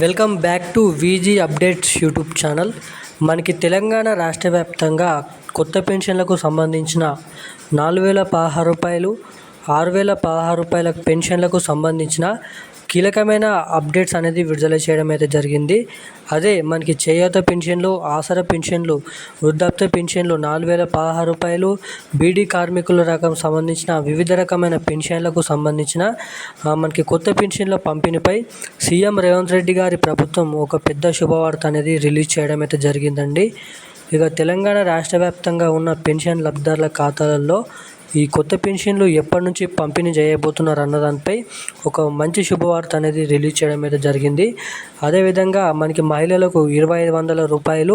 Welcome back to VG updates YouTube channel. మనకి తెలంగాణ రాష్ట్ర వ్యాప్తంగా కొత్త పెన్షన్లకు సంబంధించిన 4,016 రూపాయలు, 6,016 రూపాయల పెన్షన్లకు సంబంధించిన కీలకమైన అప్డేట్స్ అనేది విడుదల చేయడం అయితే జరిగింది. అదే మనకి చేయూత పెన్షన్లు, ఆసరా పెన్షన్లు, వృద్ధాప్య పెన్షన్లు 4,016 రూపాయలు, బీడీ కార్మికుల రకం సంబంధించిన వివిధ రకమైన పెన్షన్లకు సంబంధించిన మనకి కొత్త పెన్షన్ల పంపిణీపై సీఎం రేవంత్ రెడ్డి గారి ప్రభుత్వం ఒక పెద్ద శుభవార్త అనేది రిలీజ్ చేయడం అయితే జరిగిందండి. ఇక తెలంగాణ రాష్ట్ర వ్యాప్తంగా ఉన్న పెన్షన్ లబ్ధిదారుల ఖాతాలలో ఈ కొత్త పెన్షన్లు ఎప్పటి నుంచి పంపిణీ చేయబోతున్నారు అన్న దానిపై ఒక మంచి శుభవార్త అనేది రిలీజ్ చేయడం అయితే జరిగింది. అదేవిధంగా మనకి మహిళలకు 2,500 రూపాయలు,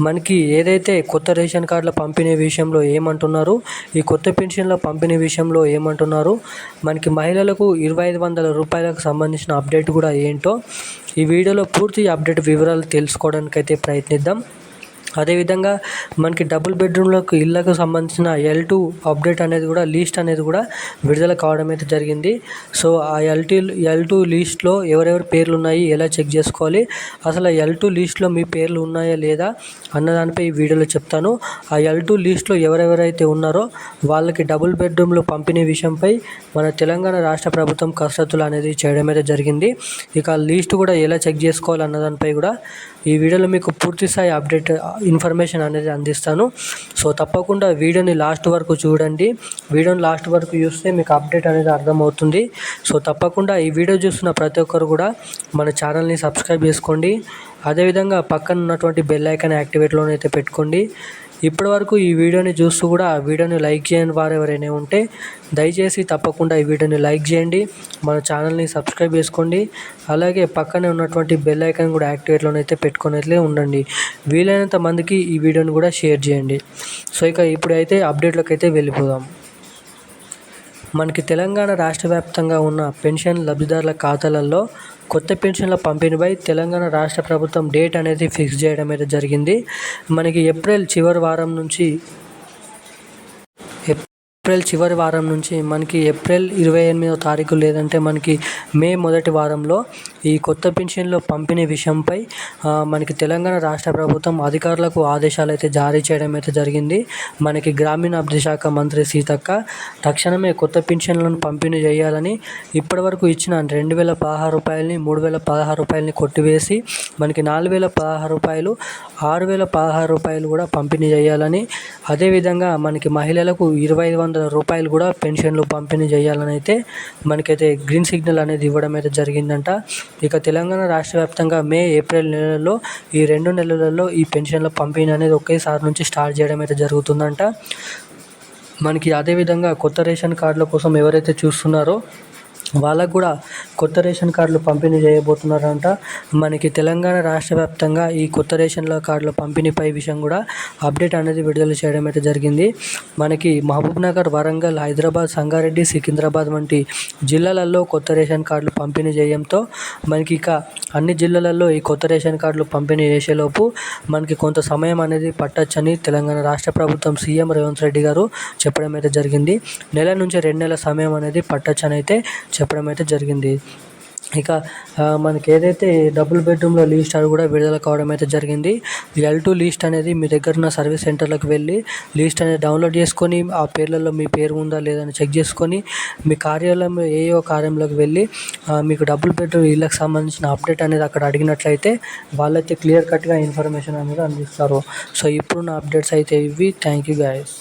మనకి ఏదైతే కొత్త రేషన్ కార్డుల పంపిణీ విషయంలో ఏమంటున్నారు, ఈ కొత్త పెన్షన్ల పంపిణీ విషయంలో ఏమంటున్నారు, మనకి మహిళలకు 2,500 రూపాయలకు సంబంధించిన అప్డేట్ కూడా ఏంటో ఈ వీడియోలో పూర్తి అప్డేట్ వివరాలు తెలుసుకోవడానికి అయితే ప్రయత్నిద్దాం. అదేవిధంగా మనకి డబుల్ బెడ్రూమ్లకు ఇళ్లకు సంబంధించిన L2 అప్డేట్ అనేది కూడా లిస్ట్ అనేది కూడా విడుదల కావడం అయితే జరిగింది. సో ఆ L2 లిస్ట్లో ఎవరెవరి పేర్లు ఉన్నాయి, ఎలా చెక్ చేసుకోవాలి, అసలు L2 లిస్ట్లో మీ పేర్లు ఉన్నాయా లేదా అన్నదానిపై ఈ వీడియోలో చెప్తాను. ఆ L2 లిస్ట్లో ఎవరెవరైతే ఉన్నారో వాళ్ళకి డబుల్ బెడ్రూమ్లు పంపిణీ విషయంపై మన తెలంగాణ రాష్ట్ర ప్రభుత్వం కసరత్తులు అనేది చేయడం అయితే జరిగింది. ఇక లిస్ట్ కూడా ఎలా చెక్ చేసుకోవాలి అన్నదానిపై కూడా ఈ వీడియోలో మీకు పూర్తి స్థాయి అప్డేట్ ఇన్ఫర్మేషన్ అనేది అందిస్తాను. సో తప్పకుండా వీడియోని లాస్ట్ వరకు చూడండి. వీడియోని లాస్ట్ వరకు చూస్తే మీకు అప్డేట్ అనేది అర్థమవుతుంది. సో తప్పకుండా ఈ వీడియో చూస్తున్న ప్రతి ఒక్కరు కూడా మన ఛానల్ని సబ్స్క్రైబ్ చేసుకోండి. అదేవిధంగా పక్కన ఉన్నటువంటి బెల్ ఐకాన్ యాక్టివేట్లోనైతే పెట్టుకోండి. ఇప్పటివరకు ఈ వీడియోని చూస్తూ కూడా ఆ వీడియోని లైక్ చేయని వారు ఎవరైనా ఉంటే దయచేసి తప్పకుండా ఈ వీడియోని లైక్ చేయండి, మన ఛానల్ని సబ్స్క్రైబ్ చేసుకోండి. అలాగే పక్కనే ఉన్నటువంటి బెల్ ఐకాన్ కూడా యాక్టివేట్లోనైతే పెట్టుకునేట్లే ఉండండి. వీలైనంత మందికి ఈ వీడియోని కూడా షేర్ చేయండి. సో ఇక ఇప్పుడైతే అప్డేట్లోకి అయితే వెళ్ళిపోదాం. మనకి తెలంగాణ రాష్ట్ర వ్యాప్తంగా ఉన్న పెన్షన్ లబ్ధిదారుల ఖాతాలలో కొత్త పెన్షన్ల పంపిణీపై తెలంగాణ రాష్ట్ర ప్రభుత్వం డేట్ అనేది ఫిక్స్ చేయడం అయితే జరిగింది. మనకి ఏప్రిల్ చివరి వారం నుంచి మనకి ఏప్రిల్ 28వ తారీఖు లేదంటే మనకి మే మొదటి వారంలో ఈ కొత్త పెన్షన్ల పంపిణీ విషయంపై మనకి తెలంగాణ రాష్ట్ర ప్రభుత్వం అధికారులకు ఆదేశాలు అయితే జారీ చేయడం అయితే జరిగింది. మనకి గ్రామీణాభివృద్ధి శాఖ మంత్రి సీతక్క తక్షణమే కొత్త పెన్షన్లను పంపిణీ చేయాలని ఇప్పటివరకు ఇచ్చిన 2,016 రూపాయలని 3,016 రూపాయలని కొట్టివేసి మనకి 4,016 రూపాయలు, 6,016 రూపాయలు కూడా పంపిణీ చేయాలని, అదేవిధంగా మనకి మహిళలకు 2,500 రూపాయలు కూడా పెన్షన్లు పంపిణీ చేయాలని అయితే మనకైతే గ్రీన్ సిగ్నల్ అనేది ఇవ్వడం అయితే జరిగిందంట. ఇక తెలంగాణ రాష్ట్ర వ్యాప్తంగా మే, ఏప్రిల్ నెలల్లో ఈ 2 నెలలలో ఈ పెన్షన్ల పంపిణీ అనేది ఒకేసారి నుంచి స్టార్ట్ చేయడం అయితే జరుగుతుందంట. మనకి అదేవిధంగా కొత్త రేషన్ కార్డుల కోసం ఎవరైతే చూస్తున్నారో వాళ్ళకు కూడా కొత్త రేషన్ కార్డులు పంపిణీ చేయబోతున్నారంట. మనకి తెలంగాణ రాష్ట్ర వ్యాప్తంగా ఈ కొత్త రేషన్ల కార్డుల పంపిణీపై విషయం కూడా అప్డేట్ అనేది విడుదల చేయడం అయితే జరిగింది. మనకి మహబూబ్నగర్, వరంగల్, హైదరాబాద్, సంగారెడ్డి, సికింద్రాబాద్ వంటి జిల్లాలలో కొత్త రేషన్ కార్డులు పంపిణీ చేయడంతో మనకి ఇక అన్ని జిల్లాలలో ఈ కొత్త రేషన్ కార్డులు పంపిణీ చేసేలోపు మనకి కొంత సమయం అనేది పట్టొచ్చని తెలంగాణ రాష్ట్ర ప్రభుత్వం సీఎం రేవంత్ రెడ్డి గారు చెప్పడం అయితే జరిగింది. నెల నుంచి 2 నెలల సమయం అనేది పట్టొచ్చని అయితే చెప్పడం అయితే జరిగింది. ఇక మనకి ఏదైతే డబుల్ బెడ్రూమ్లో లిస్ట్ అది కూడా విడుదల కావడం అయితే జరిగింది. L2 లిస్ట్ అనేది మీ దగ్గర ఉన్న సర్వీస్ సెంటర్లకు వెళ్ళి లిస్ట్ అనేది డౌన్లోడ్ చేసుకొని ఆ పేర్లలో మీ పేరు ఉందా లేదని చెక్ చేసుకొని మీ కార్యాలయంలో ఏయో కార్యాలయంలోకి వెళ్ళి మీకు డబుల్ బెడ్రూమ్ ఇళ్ళకి సంబంధించిన అప్డేట్ అనేది అక్కడ అడిగినట్లయితే వాళ్ళైతే క్లియర్ కట్గా ఇన్ఫర్మేషన్ అనేది అందిస్తారు. సో ఇప్పుడున్న అప్డేట్స్ అయితే ఇవి. Thank you guys.